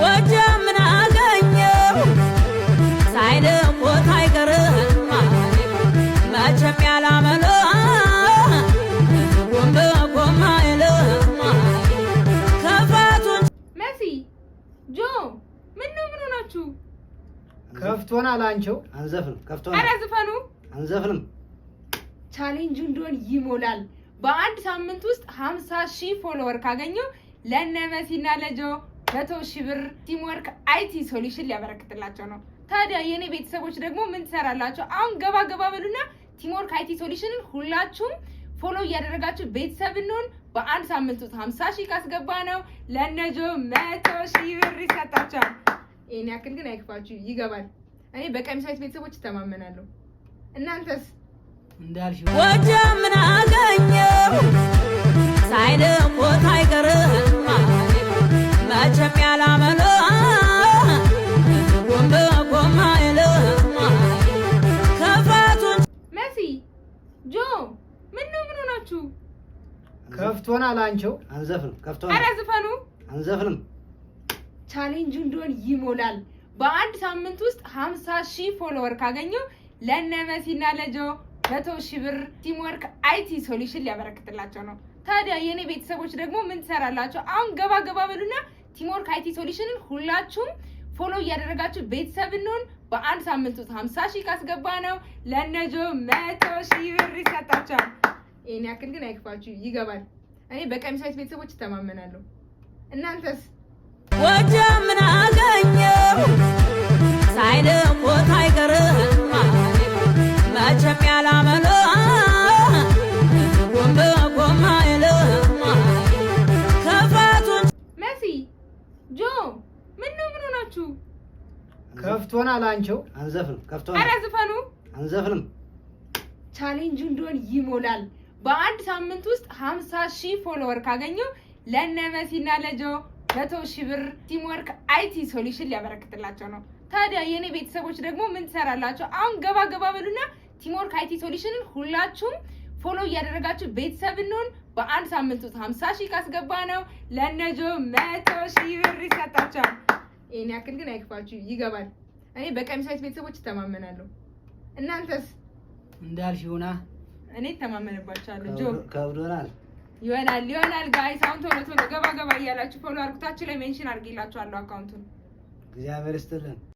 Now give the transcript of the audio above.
ወጀምን አገኘው ሳይደንቆት አይቀርም መቼም ያላመለ ጎንበ አይልም ከፋቱን መሲ ጆ ምነው ምን ሆናችሁ? ከፍቶናል። አንቺው አንዘፍንም። ከፍቶናል። ኧረ ዝፈኑ። አንዘፍንም። ቻሌንጁ እንደሆን ይሞላል። በአንድ ሳምንት ውስጥ 50,000 ፎሎወር ካገኘው ለነ መሲና ለጆ 100,000 ብር ቲምወርክ አይቲ ሶሉሽን ሊያበረክትላቸው ነው። ታዲያ የኔ ቤተሰቦች ደግሞ ምን ትሰራላችሁ? አሁን ገባ ገባ በሉና ቲምወርክ አይቲ ሶሉሽንን ሁላችሁም ፎሎ እያደረጋችሁ ቤተሰብ እንሆን። በአንድ ሳምንት ውስጥ 50,000 ካስገባ ነው ለነጆ 100,000 ብር ይሰጣቸዋል። ይሄን ያክል ግን አይክፋችሁ፣ ይገባል። እኔ በቀሚሳይት ቤተሰቦች ተማመናለሁ። እናንተስ? እንዳልሽ ወጀምን አገኘው ሳይደንቆት አይቀርም መቼም ያላመለ ጎንበ አይልም ከፋቱን መሲ ጆ ምነው ምን ሆናችሁ? ከፍቶናል። አንቺው አንዘፍንም። ከፍቶናል። ኧረ ዝፈኑ። አንዘፍንም። ቻሌንጁ እንደሆን ይሞላል። በአንድ ሳምንት ውስጥ 50,000 ፎሎወር ካገኘው ለነ መሲና ለጆ 100,000 ብር ቲምወርክ አይቲ ሶሉሽን ሊያበረክትላቸው ነው። ታዲያ የኔ ቤተሰቦች ደግሞ ምን ትሰራላችሁ? አሁን ገባ ገባ በሉና ቲምወርክ አይቲ ሶሉሽንን ሁላችሁም ፎሎ እያደረጋችሁ ቤተሰብ እንሆን። በአንድ ሳምንት ውስጥ 50,000 ካስገባ ነው ለነጆ 100,000 ብር ይሰጣቸዋል። ይሄን ያክል ግን አይክፋችሁ፣ ይገባል። እኔ በቀሚሳይት ቤተሰቦች ተማመናለሁ። እናንተስ? ወጀምን አገኘው ሳይደንቆት አይቀርም መቼም ያላመለ ጎንበ አይልም ከፋቱን መሲ ጆ ምነው ምን ሆናችሁ? ከፍቶናል። አንቺው አንዘፍንም። ከፍቶናል። ኧረ ዝፈኑ። አንዘፍንም። ቻሌንጁ እንደሆን ይሞላል። በአንድ ሳምንት ውስጥ 50,000 ፎሎወር ካገኘው ለነ መሲና ለጆ 100,000 ብር ቲምወርክ አይቲ ሶሉሽን ሊያበረክትላቸው ነው። ታዲያ የኔ ቤተሰቦች ደግሞ ምን ትሰራላችሁ? አሁን ገባ ገባ በሉና ቲምወርክ አይቲ ሶሉሽንን ሁላችሁም ፎሎ እያደረጋችሁ ቤተሰብ እንሆን። በአንድ ሳምንት ውስጥ 50,000 ካስገባ ነው ለነጆ 100,000 ብር ይሰጣቸዋል። ይሄን ያክል ግን አይክፋችሁ፣ ይገባል። እኔ በቀሚሳይት ቤተሰቦች ተማመናለሁ። እናንተስ? እንዳልሽ ሆና እኔ ተማመንባችኋለሁ። ጆ ከብዶናል። ይሆናል ጋይስ። አሁን ቶሎ ቶሎ ገባ ገባ እያላችሁ ፎሎ አድርጉታችሁ ላይ ሜንሽን አድርጌላችኋለሁ አካውንቱን። እግዚአብሔር ይስጥልን።